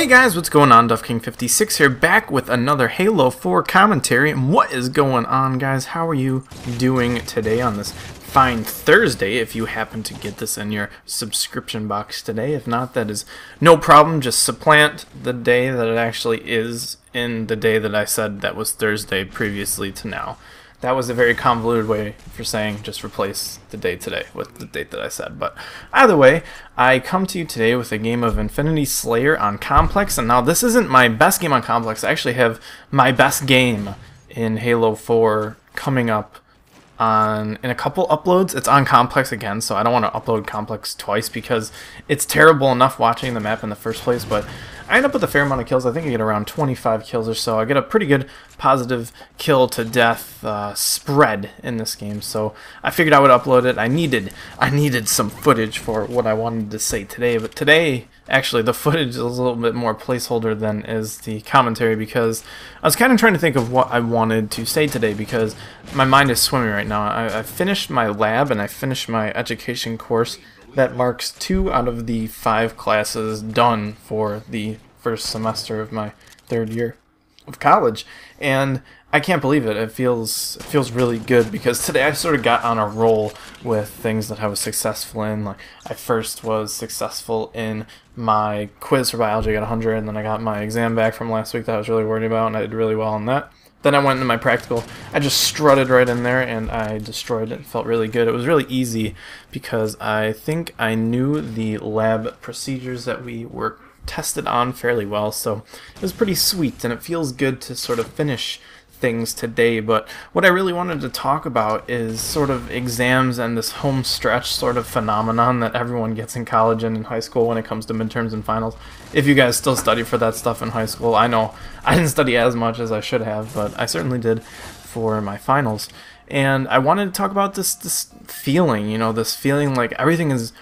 Hey guys, what's going on? DuffKing56 here, back with another Halo 4 commentary. And what is going on, guys? How are you doing today on this fine Thursday, if you happen to get this in your subscription box today? If not, that is no problem. Just supplant the day that it actually is in the day that I said that was Thursday previously to now. That was a very convoluted way for saying just replace the day today with the date that I said. But either way, I come to you today with a game of Infinity Slayer on Complex. And now this isn't my best game on Complex. I actually have my best game in Halo 4 coming up in a couple uploads. It's on Complex again, so I don't want to upload Complex twice because it's terrible enough watching the map in the first place. But I end up with a fair amount of kills. I think I get around 25 kills or so. I get a pretty good positive kill to death spread in this game, so I figured I would upload it. I needed some footage for what I wanted to say today, but today actually the footage is a little bit more placeholder than is the commentary, because I was kind of trying to think of what I wanted to say today because my mind is swimming right now. I finished my lab and I finished my education course. That marks 2 out of the 5 classes done for the first semester of my 3rd year of college, and I can't believe it. It feels really good because today I sort of got on a roll with things that I was successful in. Like, I first was successful in my quiz for biology, I got 100, and then I got my exam back from last week that I was really worried about, and I did really well on that. Then I went into my practical. I just strutted right in there and I destroyed it. It felt really good. It was really easy because I think I knew the lab procedures that we were tested on fairly well, so it was pretty sweet, and it feels good to sort of finish things today. But what I really wanted to talk about is sort of exams and this home stretch sort of phenomenon that everyone gets in college and in high school when it comes to midterms and finals. If you guys still study for that stuff in high school, I know I didn't study as much as I should have, but I certainly did for my finals. And I wanted to talk about this feeling, you know, this feeling like everything is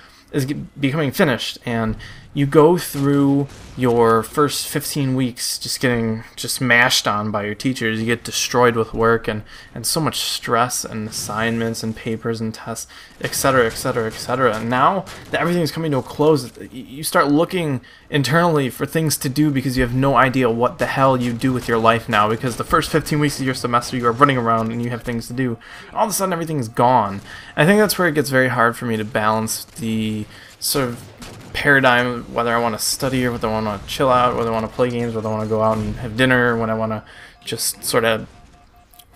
becoming finished, and you go through your first 15 weeks just getting mashed on by your teachers. You get destroyed with work and so much stress and assignments and papers and tests, etc., etc., etc. And now that everything is coming to a close, you start looking internally for things to do because you have no idea what the hell you do with your life now, because the first 15 weeks of your semester you are running around and you have things to do. All of a sudden everything is gone. I think that's where it gets very hard for me to balance the sort of paradigm, whether I want to study or whether I want to chill out, whether I want to play games, whether I want to go out and have dinner, when I want to just sort of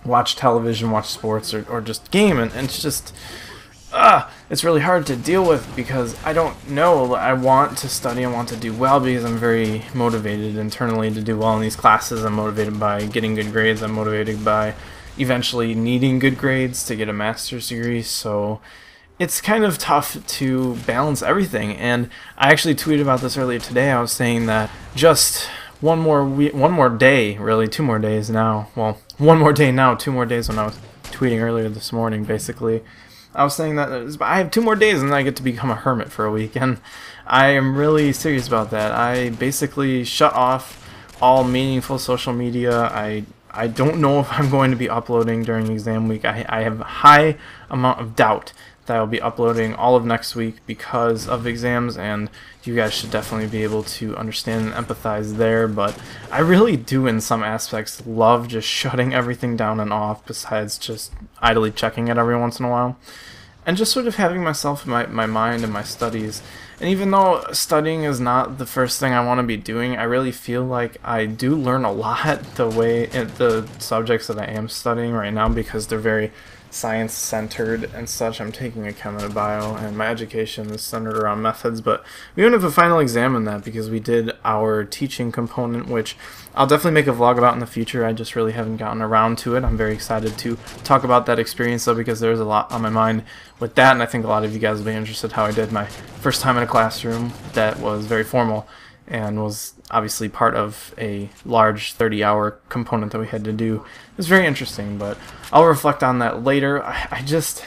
watch television, watch sports, or just game. And it's just it's really hard to deal with because I don't know. I want to study, I want to do well because I'm very motivated internally to do well in these classes. I'm motivated by getting good grades. I'm motivated by eventually needing good grades to get a master's degree. So it's kind of tough to balance everything, and I actually tweeted about this earlier today. I was saying that just one more day, really 2 more days now. Well, 1 more day now, 2 more days when I was tweeting earlier this morning, basically. I was saying that I have 2 more days and then I get to become a hermit for a week, and I am really serious about that. I basically shut off all meaningful social media. I don't know if I'm going to be uploading during exam week. I have a high amount of doubt that I'll be uploading all of next week because of exams, and you guys should definitely be able to understand and empathize there. But I really do, in some aspects, love just shutting everything down and off, besides just idly checking it every once in a while, and just sort of having myself in my mind and my studies. And even though studying is not the first thing I want to be doing, I really feel like I do learn a lot the subjects that I am studying right now, because they're very science-centered and such. I'm taking a chem and a bio, and my education is centered around methods, but we don't have a final exam in that because we did our teaching component, which I'll definitely make a vlog about in the future. I just really haven't gotten around to it. I'm very excited to talk about that experience, though, because there's a lot on my mind with that, and I think a lot of you guys will be interested how I did my first time in a classroom that was very formal and was obviously part of a large 30-hour component that we had to do. It was very interesting, but I'll reflect on that later. It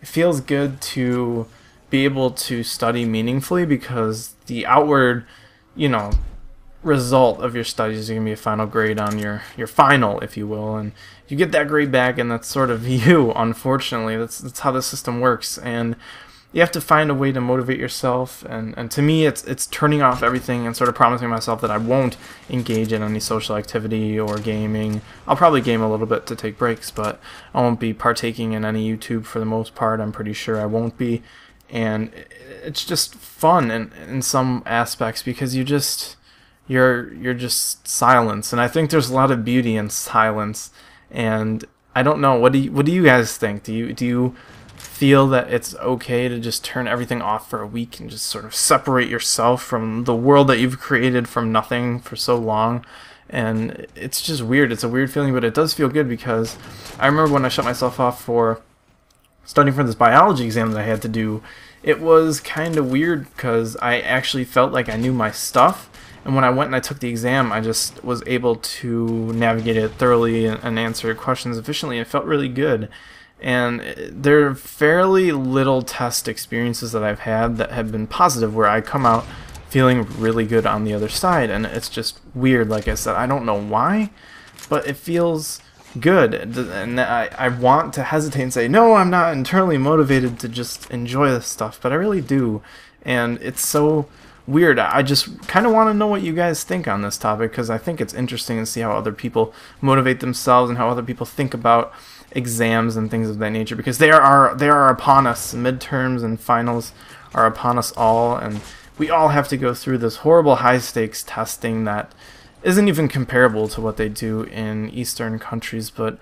feels good to be able to study meaningfully, because the outward, you know, result of your studies is going to be a final grade on your final, if you will, and you get that grade back, and that's sort of you, unfortunately. That's how the system works, and you have to find a way to motivate yourself, and to me it's turning off everything and sort of promising myself that I won't engage in any social activity or gaming. I'll probably game a little bit to take breaks, but I won't be partaking in any YouTube for the most part. I'm pretty sure I won't be. And it's just fun in some aspects, because you're just silence, and I think there's a lot of beauty in silence. And I don't know, what do you guys think? Do you feel that it's okay to just turn everything off for a week and just sort of separate yourself from the world that you've created from nothing for so long? And it's just weird. It's a weird feeling, but it does feel good, because I remember when I shut myself off for studying for this biology exam that I had to do, it was kind of weird because I actually felt like I knew my stuff. And when I went and I took the exam, I just was able to navigate it thoroughly and answer questions efficiently. It felt really good. And there are fairly little test experiences that I've had that have been positive, where I come out feeling really good on the other side. And it's just weird, like I said. I don't know why, but it feels good. And I want to hesitate and say, no, I'm not internally motivated to just enjoy this stuff, but I really do. And it's so weird. I just kind of want to know what you guys think on this topic, because I think it's interesting to see how other people motivate themselves and how other people think about exams and things of that nature, because they are upon us. Midterms and finals are upon us all, and we all have to go through this horrible high stakes testing that isn't even comparable to what they do in Eastern countries. But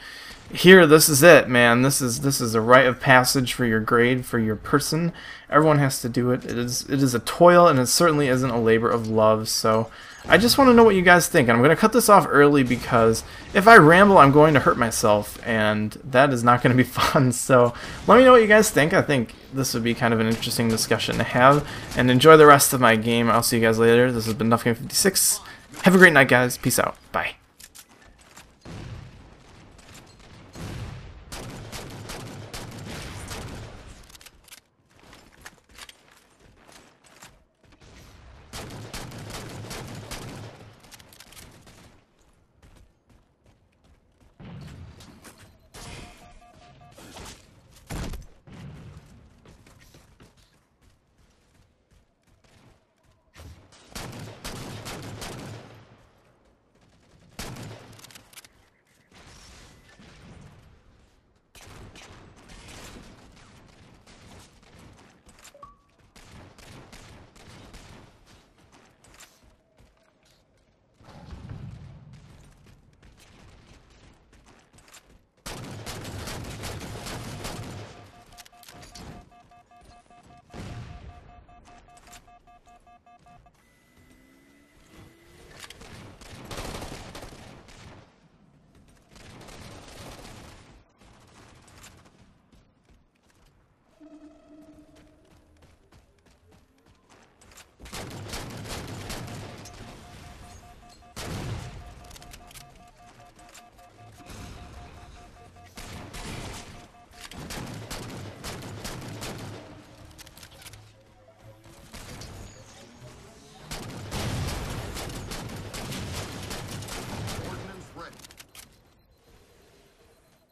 here, this is it, man. This is a rite of passage for your grade, for your person. Everyone has to do it. It is a toil, and it certainly isn't a labor of love. So I just want to know what you guys think. And I'm going to cut this off early, because if I ramble, I'm going to hurt myself, and that is not going to be fun. So let me know what you guys think. I think this would be kind of an interesting discussion to have. And enjoy the rest of my game. I'll see you guys later. This has been Game 56. Have a great night, guys. Peace out. Bye.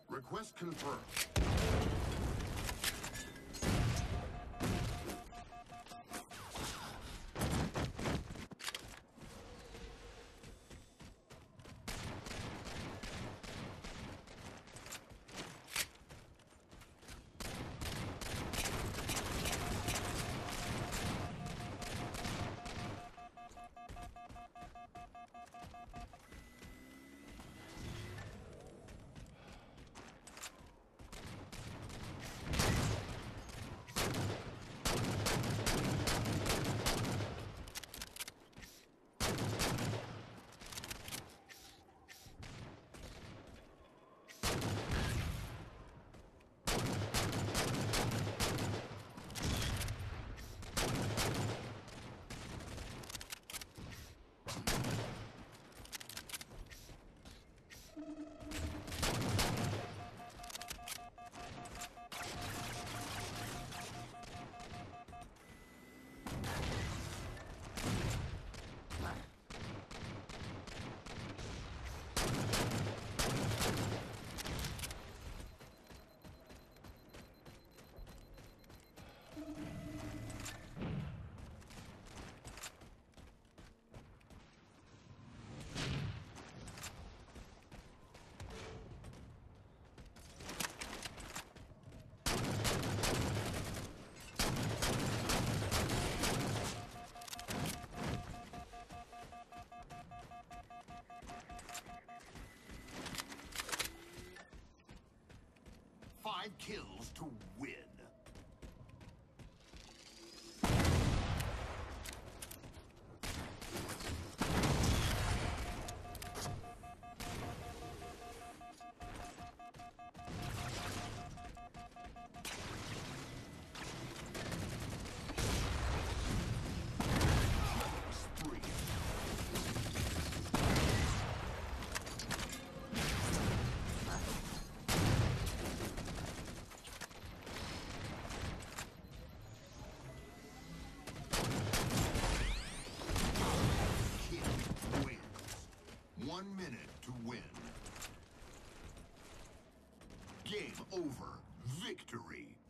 Request confirmed. kills to win. King wins. 1 minute to win. Game over. Victory.